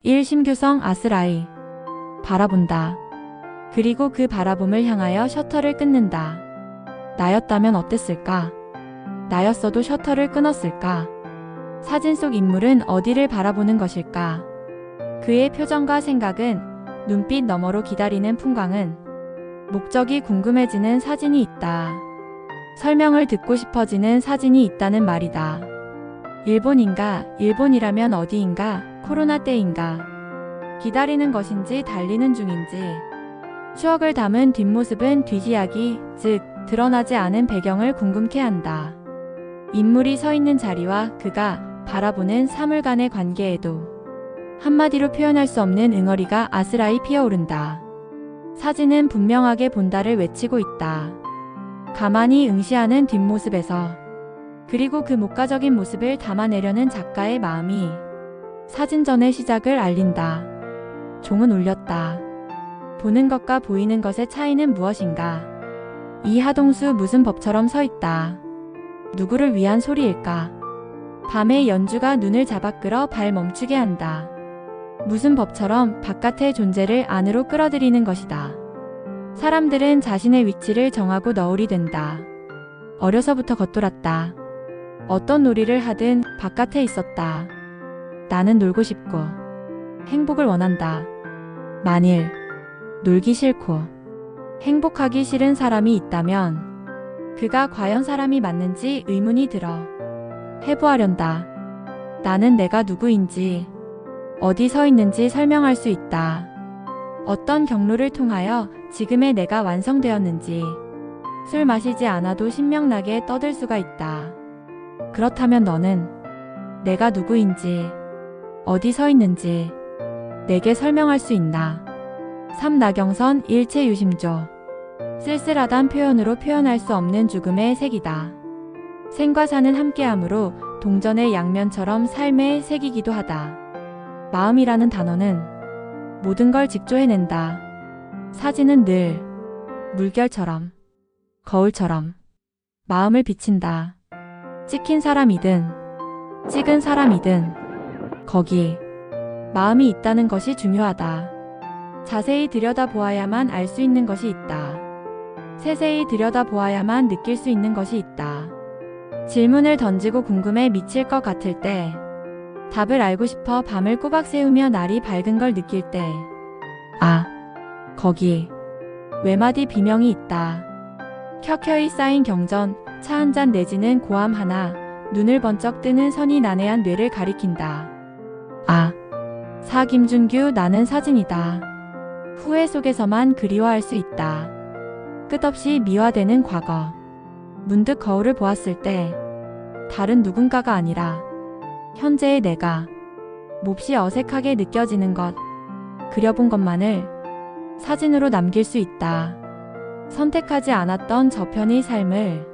1. 심규성 아스라이. 바라본다. 그리고 그 바라봄을 향하여 셔터를 끊는다. 나였다면 어땠을까? 나였어도 셔터를 끊었을까? 사진 속 인물은 어디를 바라보는 것일까? 그의 표정과 생각은, 눈빛 너머로 기다리는 풍광은, 목적이 궁금해지는 사진이 있다. 설명을 듣고 싶어지는 사진이 있다는 말이다. 일본인가? 일본이라면 어디인가? 코로나 때인가? 기다리는 것인지 달리는 중인지. 추억을 담은 뒷모습은 뒷이야기, 즉 드러나지 않은 배경을 궁금케 한다. 인물이 서 있는 자리와 그가 바라보는 사물 간의 관계에도 한마디로 표현할 수 없는 응어리가 아스라이 피어오른다. 사진은 분명하게 본다를 외치고 있다. 가만히 응시하는 뒷모습에서, 그리고 그 목가적인 모습을 담아내려는 작가의 마음이 사진전의 시작을 알린다. 종은 울렸다. 보는 것과 보이는 것의 차이는 무엇인가? 이 하동수 무슨 법처럼 서 있다. 누구를 위한 소리일까? 밤의 연주가 눈을 잡아끌어 발 멈추게 한다. 무슨 법처럼 바깥의 존재를 안으로 끌어들이는 것이다. 사람들은 자신의 위치를 정하고 너울이 된다. 어려서부터 겉돌았다. 어떤 놀이를 하든 바깥에 있었다. 나는 놀고 싶고 행복을 원한다. 만일 놀기 싫고 행복하기 싫은 사람이 있다면 그가 과연 사람이 맞는지 의문이 들어 해부하련다. 나는 내가 누구인지, 어디 서 있는지 설명할 수 있다. 어떤 경로를 통하여 지금의 내가 완성되었는지, 술 마시지 않아도 신명나게 떠들 수가 있다. 그렇다면 너는 내가 누구인지, 어디 서 있는지 내게 설명할 수 있나? 3. 나경선 일체유심조. 쓸쓸하단 표현으로 표현할 수 없는 죽음의 색이다. 생과 사는 함께함으로 동전의 양면처럼 삶의 색이기도 하다. 마음이라는 단어는 모든 걸 직조해낸다. 사진은 늘 물결처럼, 거울처럼 마음을 비친다. 찍힌 사람이든 찍은 사람이든 거기 마음이 있다는 것이 중요하다. 자세히 들여다보아야만 알 수 있는 것이 있다. 세세히 들여다보아야만 느낄 수 있는 것이 있다. 질문을 던지고 궁금해 미칠 것 같을 때, 답을 알고 싶어 밤을 꼬박 새우며 날이 밝은 걸 느낄 때, 아, 거기 외마디 비명이 있다. 켜켜이 쌓인 경전, 차 한 잔 내지는 고함 하나, 눈을 번쩍 뜨는 선이 난해한 뇌를 가리킨다. 아, 사 김준규 나는 사진이다. 후회 속에서만 그리워할 수 있다. 끝없이 미화되는 과거. 문득 거울을 보았을 때 다른 누군가가 아니라 현재의 내가 몹시 어색하게 느껴지는 것, 그려본 것만을 사진으로 남길 수 있다. 선택하지 않았던 저편의 삶을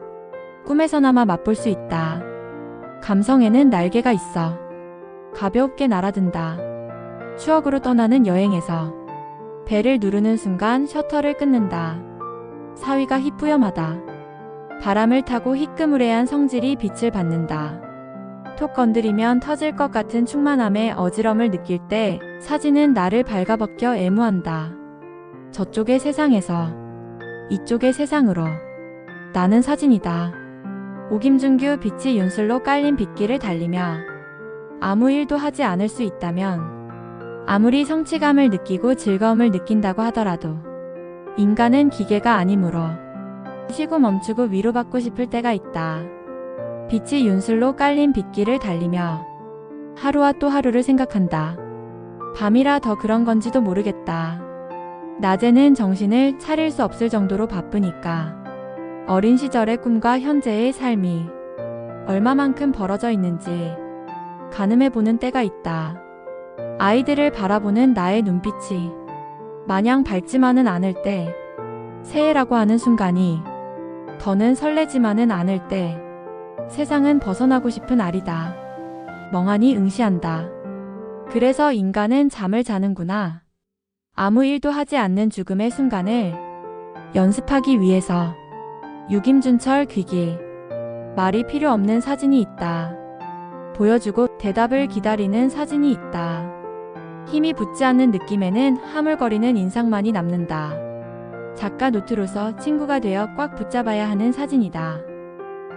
꿈에서나마 맛볼 수 있다. 감성에는 날개가 있어 가볍게 날아든다. 추억으로 떠나는 여행에서 배를 누르는 순간 셔터를 끊는다. 사위가 희뿌염하다. 바람을 타고 희끄무레한 성질이 빛을 받는다. 톡 건드리면 터질 것 같은 충만함의 어지럼을 느낄 때 사진은 나를 발가벗겨 애무한다. 저쪽의 세상에서 이쪽의 세상으로. 나는 사진이다. 오김준규 빛이 윤슬로 깔린 빗길을 달리며 아무 일도 하지 않을 수 있다면, 아무리 성취감을 느끼고 즐거움을 느낀다고 하더라도 인간은 기계가 아니므로 쉬고 멈추고 위로받고 싶을 때가 있다. 빛이 윤슬로 깔린 빗길을 달리며 하루와 또 하루를 생각한다. 밤이라 더 그런 건지도 모르겠다. 낮에는 정신을 차릴 수 없을 정도로 바쁘니까. 어린 시절의 꿈과 현재의 삶이 얼마만큼 벌어져 있는지 가늠해보는 때가 있다. 아이들을 바라보는 나의 눈빛이 마냥 밝지만은 않을 때, 새해라고 하는 순간이 더는 설레지만은 않을 때, 세상은 벗어나고 싶은 알이다. 멍하니 응시한다. 그래서 인간은 잠을 자는구나. 아무 일도 하지 않는 죽음의 순간을 연습하기 위해서. 유김준철 귀기. 말이 필요 없는 사진이 있다. 보여주고 대답을 기다리는 사진이 있다. 힘이 붙지 않는 느낌에는 하물거리는 인상만이 남는다. 작가 노트로서 친구가 되어 꽉 붙잡아야 하는 사진이다.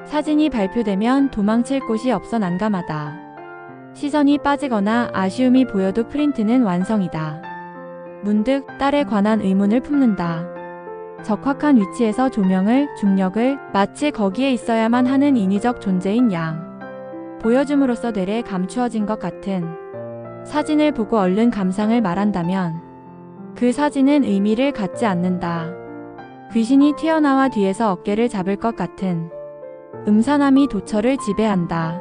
사진이 발표되면 도망칠 곳이 없어 난감하다. 시선이 빠지거나 아쉬움이 보여도 프린트는 완성이다. 문득 딸에 관한 의문을 품는다. 적확한 위치에서 조명을, 중력을 마치 거기에 있어야만 하는 인위적 존재인 양. 보여줌으로써 되레 감추어진 것 같은 사진을 보고 얼른 감상을 말한다면 그 사진은 의미를 갖지 않는다. 귀신이 튀어나와 뒤에서 어깨를 잡을 것 같은 음산함이 도처를 지배한다.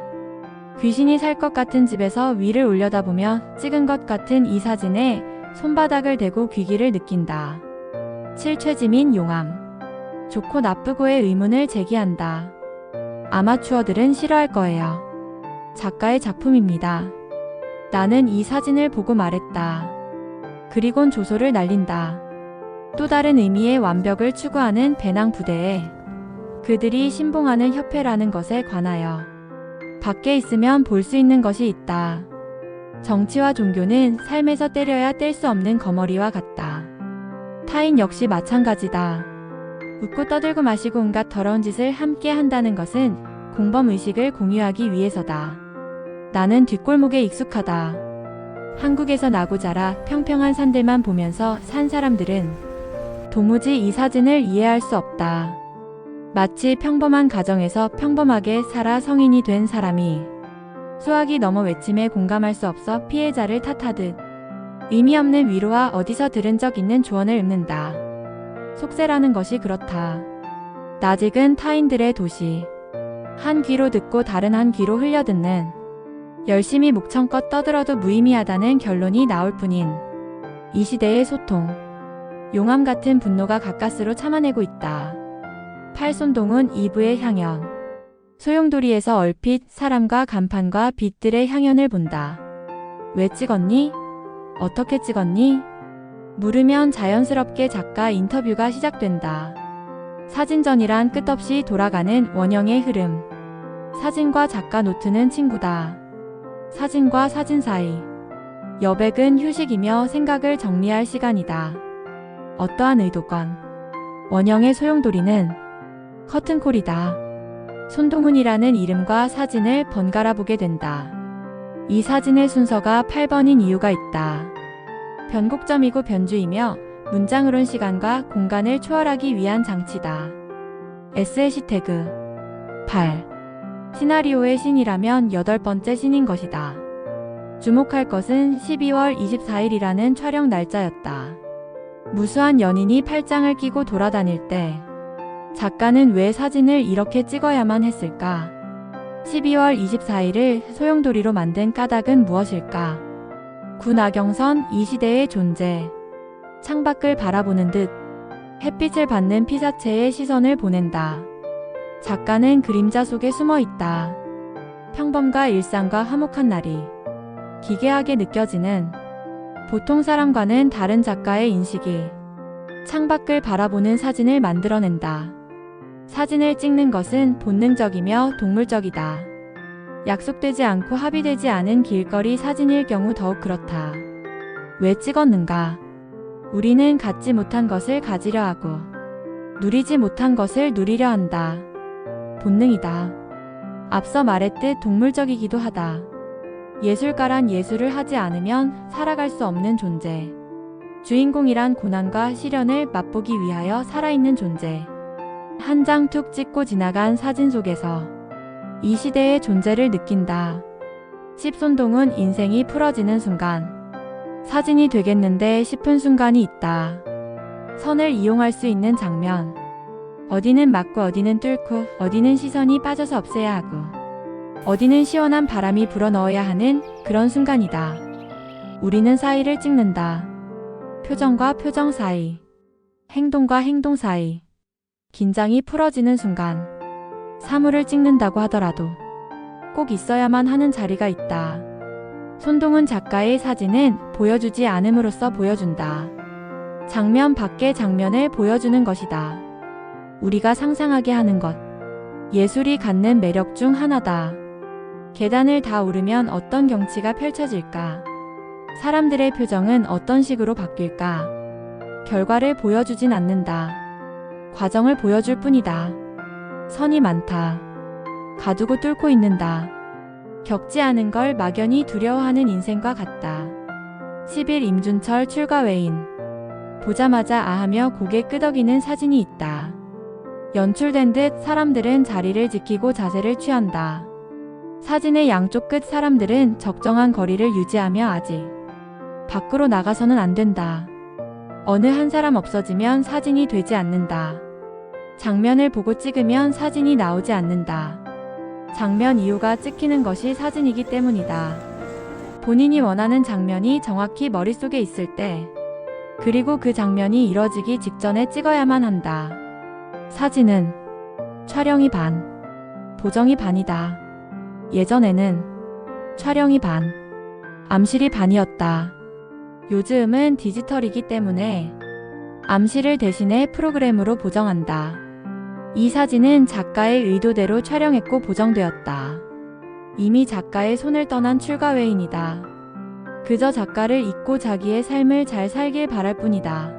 귀신이 살 것 같은 집에서 위를 올려다보며 찍은 것 같은 이 사진에 손바닥을 대고 귀기를 느낀다. 칠최지민 용암. 좋고 나쁘고의 의문을 제기한다. 아마추어들은 싫어할 거예요. 작가의 작품입니다. 나는 이 사진을 보고 말했다. 그리곤 조소를 날린다. 또 다른 의미의 완벽을 추구하는 배낭 부대에 그들이 신봉하는 협회라는 것에 관하여 밖에 있으면 볼 수 있는 것이 있다. 정치와 종교는 삶에서 때려야 뗄 수 없는 거머리와 같다. 타인 역시 마찬가지다. 웃고 떠들고 마시고 온갖 더러운 짓을 함께 한다는 것은 공범의식을 공유하기 위해서다. 나는 뒷골목에 익숙하다. 한국에서 나고 자라 평평한 산들만 보면서 산 사람들은 도무지 이 사진을 이해할 수 없다. 마치 평범한 가정에서 평범하게 살아 성인이 된 사람이 수학이 넘어 외침에 공감할 수 없어 피해자를 탓하듯 의미 없는 위로와 어디서 들은 적 있는 조언을 읊는다. 속세라는 것이 그렇다. 낯익은 타인들의 도시. 한 귀로 듣고 다른 한 귀로 흘려듣는 열심히 목청껏 떠들어도 무의미하다는 결론이 나올 뿐인 이 시대의 소통. 용암 같은 분노가 가까스로 참아내고 있다. 팔손동은 이브의 향연. 소용돌이에서 얼핏 사람과 간판과 빛들의 향연을 본다. 왜 찍었니? 어떻게 찍었니? 물으면 자연스럽게 작가 인터뷰가 시작된다. 사진전이란 끝없이 돌아가는 원형의 흐름. 사진과 작가 노트는 친구다. 사진과 사진 사이. 여백은 휴식이며 생각을 정리할 시간이다. 어떠한 의도건. 원형의 소용돌이는 커튼콜이다. 손동훈이라는 이름과 사진을 번갈아 보게 된다. 이 사진의 순서가 8번인 이유가 있다. 변곡점이고 변주이며 문장으론 시간과 공간을 초월하기 위한 장치다. 해시태그 8. 시나리오의 신이라면 8번째 신인 것이다. 주목할 것은 12월 24일이라는 촬영 날짜였다. 무수한 연인이 팔짱을 끼고 돌아다닐 때 작가는 왜 사진을 이렇게 찍어야만 했을까? 12월 24일을 소용돌이로 만든 까닭은 무엇일까? 구나경선 이 시대의 존재. 창밖을 바라보는 듯 햇빛을 받는 피사체의 시선을 보낸다. 작가는 그림자 속에 숨어 있다. 평범과 일상과 화목한 날이 기괴하게 느껴지는 보통 사람과는 다른 작가의 인식이 창밖을 바라보는 사진을 만들어낸다. 사진을 찍는 것은 본능적이며 동물적이다. 약속되지 않고 합의되지 않은 길거리 사진일 경우 더욱 그렇다. 왜 찍었는가? 우리는 갖지 못한 것을 가지려 하고 누리지 못한 것을 누리려 한다. 본능이다. 앞서 말했듯 동물적이기도 하다. 예술가란 예술을 하지 않으면 살아갈 수 없는 존재. 주인공이란 고난과 시련을 맛보기 위하여 살아있는 존재. 한 장 툭 찍고 지나간 사진 속에서 이 시대의 존재를 느낀다. 씹손동은 인생이 풀어지는 순간, 사진이 되겠는데 싶은 순간이 있다. 선을 이용할 수 있는 장면. 어디는 막고 어디는 뚫고 어디는 시선이 빠져서 없애야 하고 어디는 시원한 바람이 불어넣어야 하는 그런 순간이다. 우리는 사이를 찍는다. 표정과 표정 사이, 행동과 행동 사이, 긴장이 풀어지는 순간, 사물을 찍는다고 하더라도 꼭 있어야만 하는 자리가 있다. 손동훈 작가의 사진은 보여주지 않음으로써 보여준다. 장면 밖의 장면을 보여주는 것이다. 우리가 상상하게 하는 것. 예술이 갖는 매력 중 하나다. 계단을 다 오르면 어떤 경치가 펼쳐질까? 사람들의 표정은 어떤 식으로 바뀔까? 결과를 보여주진 않는다. 과정을 보여줄 뿐이다. 선이 많다. 가두고 뚫고 있는다. 겪지 않은 걸 막연히 두려워하는 인생과 같다. 10일 임준철 출가 외인. 보자마자 아하며 고개 끄덕이는 사진이 있다. 연출된 듯 사람들은 자리를 지키고 자세를 취한다. 사진의 양쪽 끝 사람들은 적정한 거리를 유지하며 아직 밖으로 나가서는 안 된다. 어느 한 사람 없어지면 사진이 되지 않는다. 장면을 보고 찍으면 사진이 나오지 않는다. 장면 이유가 찍히는 것이 사진이기 때문이다. 본인이 원하는 장면이 정확히 머릿속에 있을 때, 그리고 그 장면이 이뤄지기 직전에 찍어야만 한다. 사진은 촬영이 반, 보정이 반이다. 예전에는 촬영이 반, 암실이 반이었다. 요즘은 디지털이기 때문에 암실을 대신해 프로그램으로 보정한다. 이 사진은 작가의 의도대로 촬영했고 보정되었다. 이미 작가의 손을 떠난 출가 외인이다. 그저 작가를 잊고 자기의 삶을 잘 살길 바랄 뿐이다.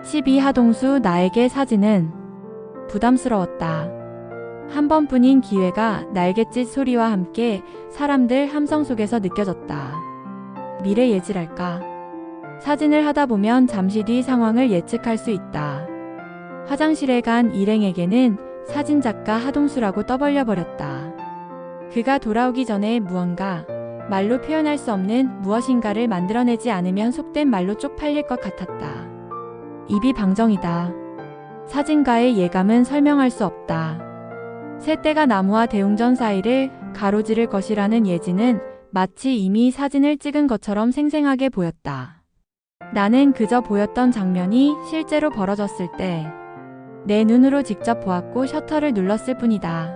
12 하동수. 나에게 사진은 부담스러웠다. 한 번뿐인 기회가 날갯짓 소리와 함께 사람들 함성 속에서 느껴졌다. 미래 예지랄까? 사진을 하다 보면 잠시 뒤 상황을 예측할 수 있다. 화장실에 간 일행에게는 사진작가 하동수라고 떠벌려 버렸다. 그가 돌아오기 전에 무언가 말로 표현할 수 없는 무엇인가를 만들어내지 않으면 속된 말로 쪽팔릴 것 같았다. 입이 방정이다. 사진가의 예감은 설명할 수 없다. 새떼가 나무와 대웅전 사이를 가로지를 것이라는 예지는 마치 이미 사진을 찍은 것처럼 생생하게 보였다. 나는 그저 보였던 장면이 실제로 벌어졌을 때 내 눈으로 직접 보았고 셔터를 눌렀을 뿐이다.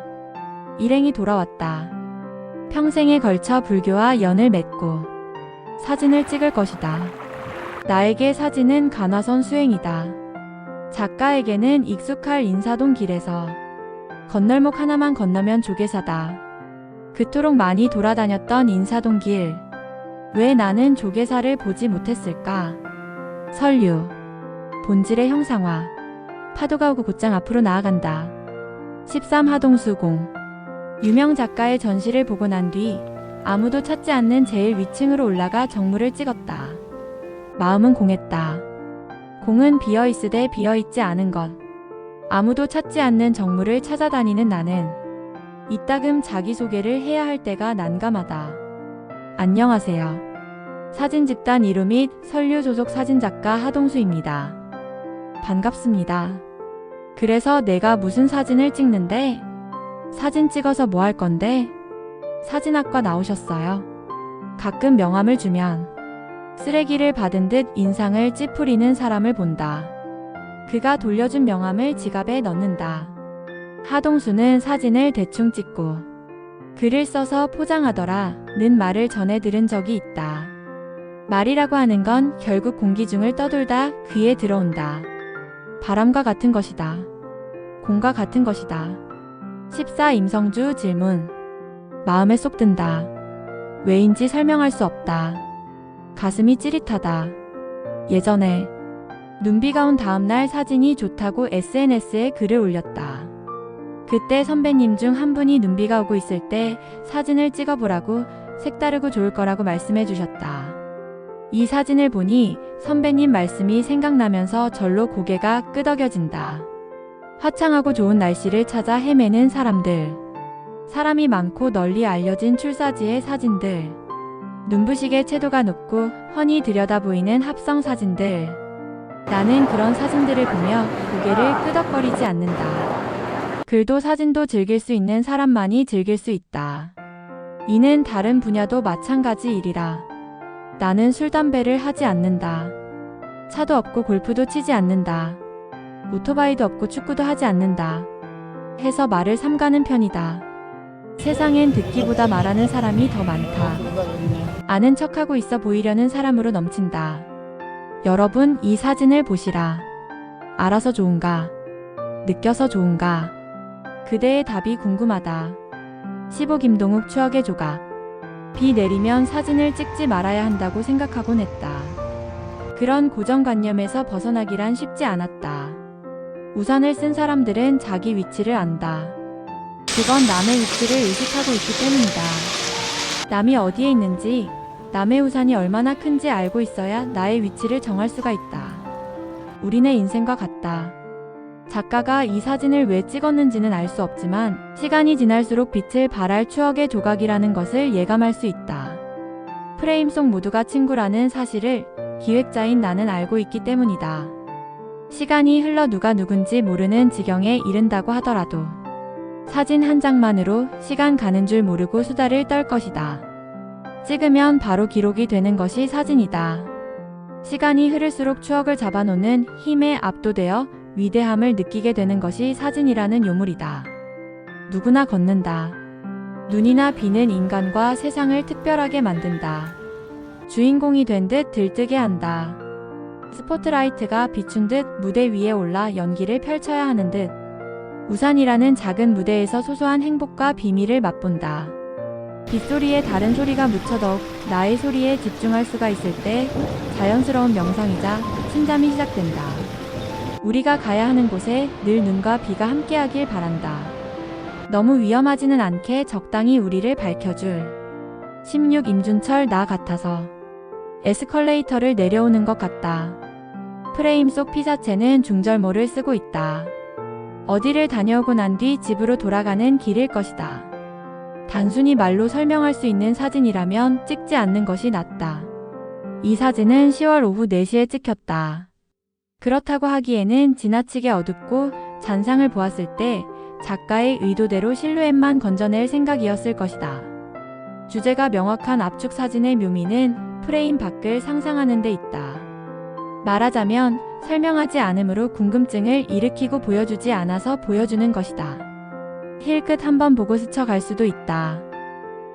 일행이 돌아왔다. 평생에 걸쳐 불교와 연을 맺고 사진을 찍을 것이다. 나에게 사진은 간화선 수행이다. 작가에게는 익숙할 인사동 길에서 건널목 하나만 건너면 조계사다. 그토록 많이 돌아다녔던 인사동 길. 왜 나는 조계사를 보지 못했을까? 설유. 본질의 형상화. 파도가 오고 곧장 앞으로 나아간다. 13 하동수공. 유명 작가의 전시를 보고 난 뒤 아무도 찾지 않는 제일 위층으로 올라가 정물을 찍었다. 마음은 공했다. 공은 비어있으되 비어있지 않은 것. 아무도 찾지 않는 정물을 찾아다니는 나는 이따금 자기소개를 해야 할 때가 난감하다. 안녕하세요. 사진집단 1호 및 설유 소속 사진작가 하동수입니다. 반갑습니다. 그래서 내가 무슨 사진을 찍는데? 사진 찍어서 뭐 할 건데? 사진학과 나오셨어요. 가끔 명함을 주면 쓰레기를 받은 듯 인상을 찌푸리는 사람을 본다. 그가 돌려준 명함을 지갑에 넣는다. 하동수는 사진을 대충 찍고 글을 써서 포장하더라는 말을 전해 들은 적이 있다. 말이라고 하는 건 결국 공기 중을 떠돌다 귀에 들어온다. 바람과 같은 것이다. 공과 같은 것이다. 14 임성주. 질문. 마음에 쏙 든다. 왜인지 설명할 수 없다. 가슴이 찌릿하다. 예전에 눈비가 온 다음날 사진이 좋다고 SNS에 글을 올렸다. 그때 선배님 중 한 분이 눈비가 오고 있을 때 사진을 찍어보라고 색다르고 좋을 거라고 말씀해 주셨다. 이 사진을 보니 선배님 말씀이 생각나면서 절로 고개가 끄덕여진다. 화창하고 좋은 날씨를 찾아 헤매는 사람들. 사람이 많고 널리 알려진 출사지의 사진들. 눈부시게 채도가 높고 훤히 들여다 보이는 합성 사진들. 나는 그런 사진들을 보며 고개를 끄덕거리지 않는다. 글도 사진도 즐길 수 있는 사람만이 즐길 수 있다. 이는 다른 분야도 마찬가지 일이라. 나는 술, 담배를 하지 않는다. 차도 없고 골프도 치지 않는다. 오토바이도 없고 축구도 하지 않는다. 해서 말을 삼가는 편이다. 세상엔 듣기보다 말하는 사람이 더 많다. 아는 척하고 있어 보이려는 사람으로 넘친다. 여러분, 이 사진을 보시라. 알아서 좋은가? 느껴서 좋은가? 그대의 답이 궁금하다. 15 김동욱. 추억의 조각. 비 내리면 사진을 찍지 말아야 한다고 생각하곤 했다. 그런 고정관념에서 벗어나기란 쉽지 않았다. 우산을 쓴 사람들은 자기 위치를 안다. 그건 남의 위치를 의식하고 있기 때문이다. 남이 어디에 있는지, 남의 우산이 얼마나 큰지 알고 있어야 나의 위치를 정할 수가 있다. 우리네 인생과 같다. 작가가 이 사진을 왜 찍었는지는 알 수 없지만 시간이 지날수록 빛을 발할 추억의 조각이라는 것을 예감할 수 있다. 프레임 속 모두가 친구라는 사실을 기획자인 나는 알고 있기 때문이다. 시간이 흘러 누가 누군지 모르는 지경에 이른다고 하더라도 사진 한 장만으로 시간 가는 줄 모르고 수다를 떨 것이다. 찍으면 바로 기록이 되는 것이 사진이다. 시간이 흐를수록 추억을 잡아놓는 힘에 압도되어 위대함을 느끼게 되는 것이 사진이라는 요물이다. 누구나 걷는다. 눈이나 비는 인간과 세상을 특별하게 만든다. 주인공이 된 듯 들뜨게 한다. 스포트라이트가 비춘 듯 무대 위에 올라 연기를 펼쳐야 하는 듯 우산이라는 작은 무대에서 소소한 행복과 비밀을 맛본다. 빗소리에 다른 소리가 묻혀 더욱 나의 소리에 집중할 수가 있을 때 자연스러운 명상이자 침잠이 시작된다. 우리가 가야 하는 곳에 늘 눈과 비가 함께하길 바란다. 너무 위험하지는 않게 적당히 우리를 밝혀줄 16 임준철 나 같아서 에스컬레이터를 내려오는 것 같다. 프레임 속 피사체는 중절모를 쓰고 있다. 어디를 다녀오고 난 뒤 집으로 돌아가는 길일 것이다. 단순히 말로 설명할 수 있는 사진이라면 찍지 않는 것이 낫다. 이 사진은 10월 오후 4시에 찍혔다. 그렇다고 하기에는 지나치게 어둡고 잔상을 보았을 때 작가의 의도대로 실루엣만 건져낼 생각이었을 것이다. 주제가 명확한 압축 사진의 묘미는 프레임 밖을 상상하는 데 있다. 말하자면 설명하지 않으므로 궁금증을 일으키고 보여주지 않아서 보여주는 것이다. 힐끗 한번 보고 스쳐갈 수도 있다.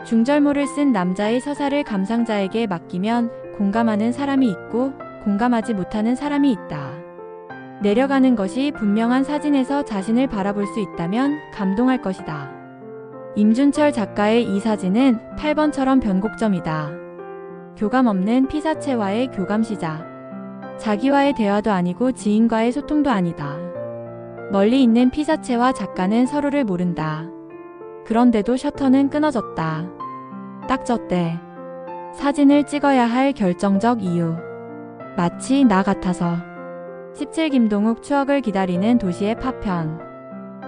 중절모를 쓴 남자의 서사를 감상자에게 맡기면 공감하는 사람이 있고 공감하지 못하는 사람이 있다. 내려가는 것이 분명한 사진에서 자신을 바라볼 수 있다면 감동할 것이다. 임준철 작가의 이 사진은 8번처럼 변곡점이다. 교감 없는 피사체와의 교감시작. 자기와의 대화도 아니고 지인과의 소통도 아니다. 멀리 있는 피사체와 작가는 서로를 모른다. 그런데도 셔터는 끊어졌다. 딱 저때 사진을 찍어야 할 결정적 이유. 마치 나 같아서 17 김동욱 추억을 기다리는 도시의 파편.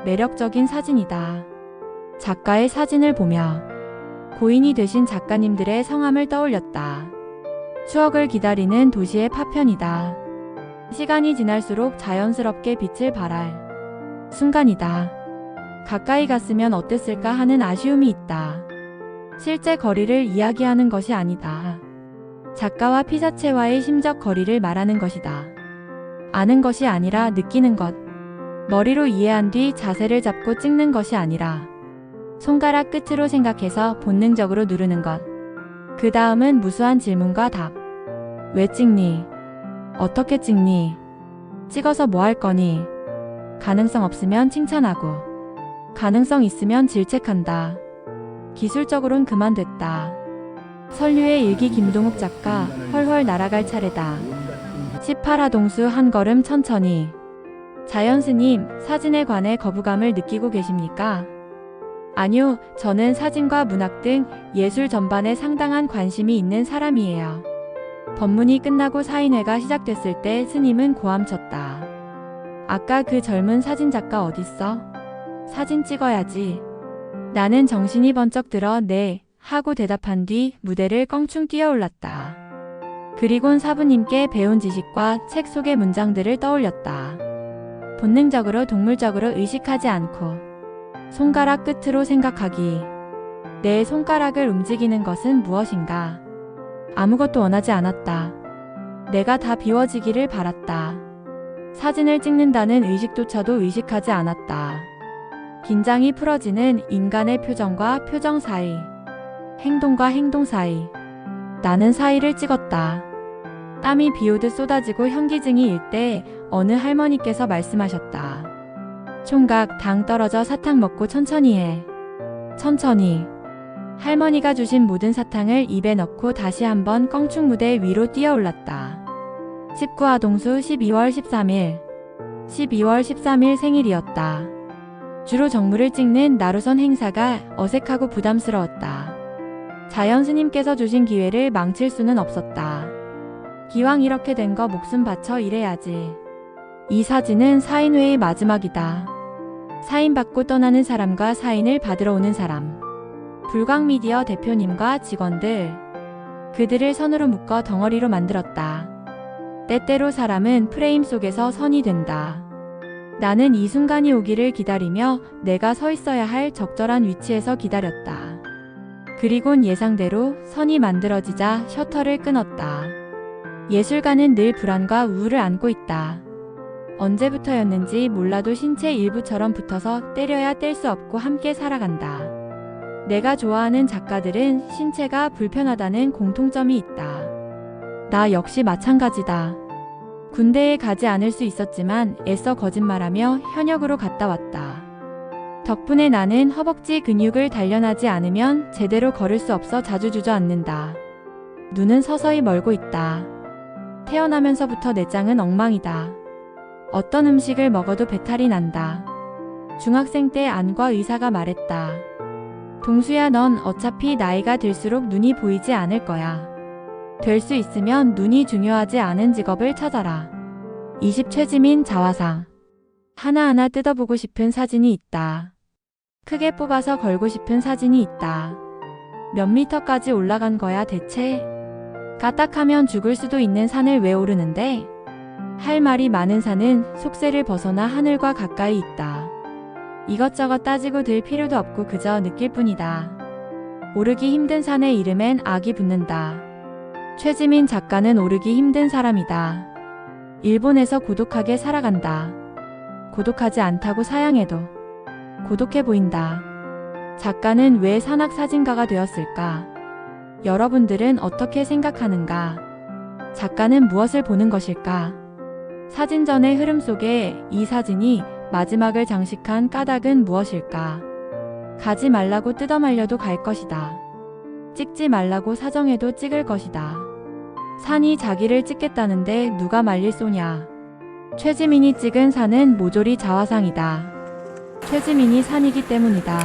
매력적인 사진이다. 작가의 사진을 보며 고인이 되신 작가님들의 성함을 떠올렸다. 추억을 기다리는 도시의 파편이다. 시간이 지날수록 자연스럽게 빛을 발할 순간이다. 가까이 갔으면 어땠을까 하는 아쉬움이 있다. 실제 거리를 이야기하는 것이 아니다. 작가와 피사체와의 심적 거리를 말하는 것이다. 아는 것이 아니라 느끼는 것. 머리로 이해한 뒤 자세를 잡고 찍는 것이 아니라 손가락 끝으로 생각해서 본능적으로 누르는 것. 그 다음은 무수한 질문과 답. 왜 찍니? 어떻게 찍니? 찍어서 뭐 할 거니? 가능성 없으면 칭찬하고, 가능성 있으면 질책한다. 기술적으로는 그만됐다. 설류의 일기 김동욱 작가, 헐헐 날아갈 차례다. 18하동수 한 걸음 천천히. 자연스님, 사진에 관해 거부감을 느끼고 계십니까? 아니요, 저는 사진과 문학 등 예술 전반에 상당한 관심이 있는 사람이에요. 법문이 끝나고 사인회가 시작됐을 때 스님은 고함쳤다. 아까 그 젊은 사진작가 어딨어? 사진 찍어야지. 나는 정신이 번쩍 들어 네 하고 대답한 뒤 무대를 껑충 뛰어올랐다. 그리곤 사부님께 배운 지식과 책 속의 문장들을 떠올렸다. 본능적으로 동물적으로 의식하지 않고 손가락 끝으로 생각하기. 내 손가락을 움직이는 것은 무엇인가? 아무것도 원하지 않았다. 내가 다 비워지기를 바랐다. 사진을 찍는다는 의식조차도 의식하지 않았다. 긴장이 풀어지는 인간의 표정과 표정 사이, 행동과 행동 사이. 나는 사이를 찍었다. 땀이 비오듯 쏟아지고 현기증이 일 때 어느 할머니께서 말씀하셨다. 총각 당 떨어져 사탕 먹고 천천히 해. 천천히. 할머니가 주신 모든 사탕을 입에 넣고 다시 한번 껑충 무대 위로 뛰어올랐다. 19화 동수 12월 13일 12월 13일 생일이었다. 주로 정물을 찍는 나루선 행사가 어색하고 부담스러웠다. 자연 스님께서 주신 기회를 망칠 수는 없었다. 기왕 이렇게 된 거 목숨 바쳐 일해야지. 이 사진은 사인회의 마지막이다. 사인 받고 떠나는 사람과 사인을 받으러 오는 사람. 불광미디어 대표님과 직원들. 그들을 선으로 묶어 덩어리로 만들었다. 때때로 사람은 프레임 속에서 선이 된다. 나는 이 순간이 오기를 기다리며 내가 서 있어야 할 적절한 위치에서 기다렸다. 그리곤 예상대로 선이 만들어지자 셔터를 끊었다. 예술가는 늘 불안과 우울을 안고 있다. 언제부터였는지 몰라도 신체 일부처럼 붙어서 때려야 뗄 수 없고 함께 살아간다. 내가 좋아하는 작가들은 신체가 불편하다는 공통점이 있다. 나 역시 마찬가지다. 군대에 가지 않을 수 있었지만 애써 거짓말하며 현역으로 갔다 왔다. 덕분에 나는 허벅지 근육을 단련하지 않으면 제대로 걸을 수 없어 자주 주저앉는다. 눈은 서서히 멀고 있다. 태어나면서부터 내장은 엉망이다. 어떤 음식을 먹어도 배탈이 난다. 중학생 때 안과 의사가 말했다. 동수야, 넌 어차피 나이가 들수록 눈이 보이지 않을 거야. 될 수 있으면 눈이 중요하지 않은 직업을 찾아라. 20 최지민 자화상. 하나하나 뜯어보고 싶은 사진이 있다. 크게 뽑아서 걸고 싶은 사진이 있다. 몇 미터까지 올라간 거야 대체? 까딱하면 죽을 수도 있는 산을 왜 오르는데? 할 말이 많은 산은 속세를 벗어나 하늘과 가까이 있다. 이것저것 따지고 들 필요도 없고 그저 느낄 뿐이다. 오르기 힘든 산의 이름엔 악이 붙는다. 최지민 작가는 오르기 힘든 사람이다. 일본에서 고독하게 살아간다. 고독하지 않다고 사양해도 고독해 보인다. 작가는 왜 산악 사진가가 되었을까? 여러분들은 어떻게 생각하는가? 작가는 무엇을 보는 것일까? 사진전의 흐름 속에 이 사진이 마지막을 장식한 까닭은 무엇일까? 가지 말라고 뜯어 말려도 갈 것이다. 찍지 말라고 사정해도 찍을 것이다. 산이 자기를 찍겠다는데 누가 말릴 쏘냐? 최지민이 찍은 산은 모조리 자화상이다. 최지민이 산이기 때문이다.